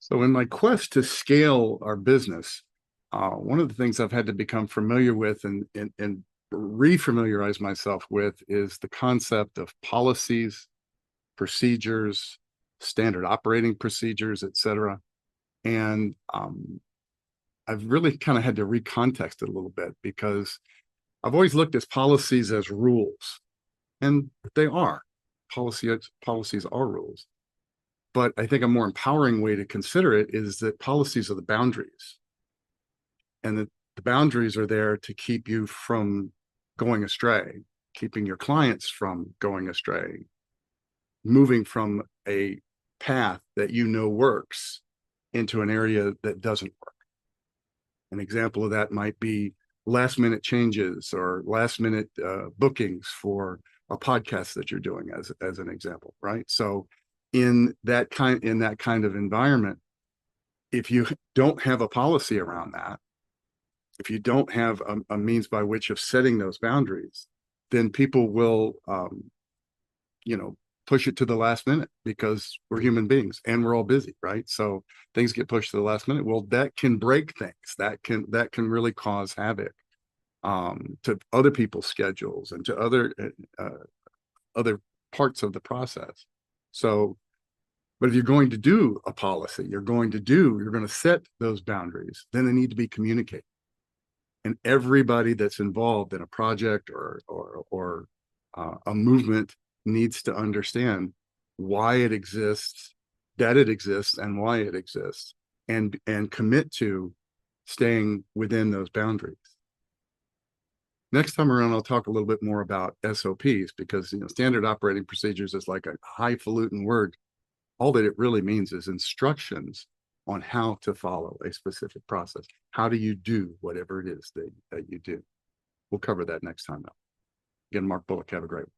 So in my quest to scale our business, one of the things I've had to become familiar with and refamiliarize myself with is the concept of policies, procedures, standard operating procedures, et cetera. And I've really kind of had to recontext it a little bit because I've always looked at policies as rules, and they are. Policies are rules. But I think a more empowering way to consider it is that policies are the boundaries, and that the boundaries are there to keep you from going astray, keeping your clients from going astray, moving from a path that you know works into an area that doesn't work. An example of that might be last minute changes or last minute bookings for a podcast that you're doing as an example, right? So in that kind of environment, if you don't have a policy around that, if you don't have a means by which of setting those boundaries, then people will you know push it to the last minute because we're human beings and we're all busy, right? So things get pushed to the last minute. Well, that can break things. That can really cause havoc to other people's schedules and to other parts of the process. So, but if you're going to do a policy, you're going to set those boundaries, then they need to be communicated. And everybody that's involved in a project or a movement needs to understand why it exists, that it exists, and why it exists, and commit to staying within those boundaries. Next time around, I'll talk a little bit more about SOPs because standard operating procedures is like a highfalutin word. All that it really means is instructions on how to follow a specific process. How do you do whatever it is that you do? We'll cover that next time, though. Again, Mark Bullock, have a great one.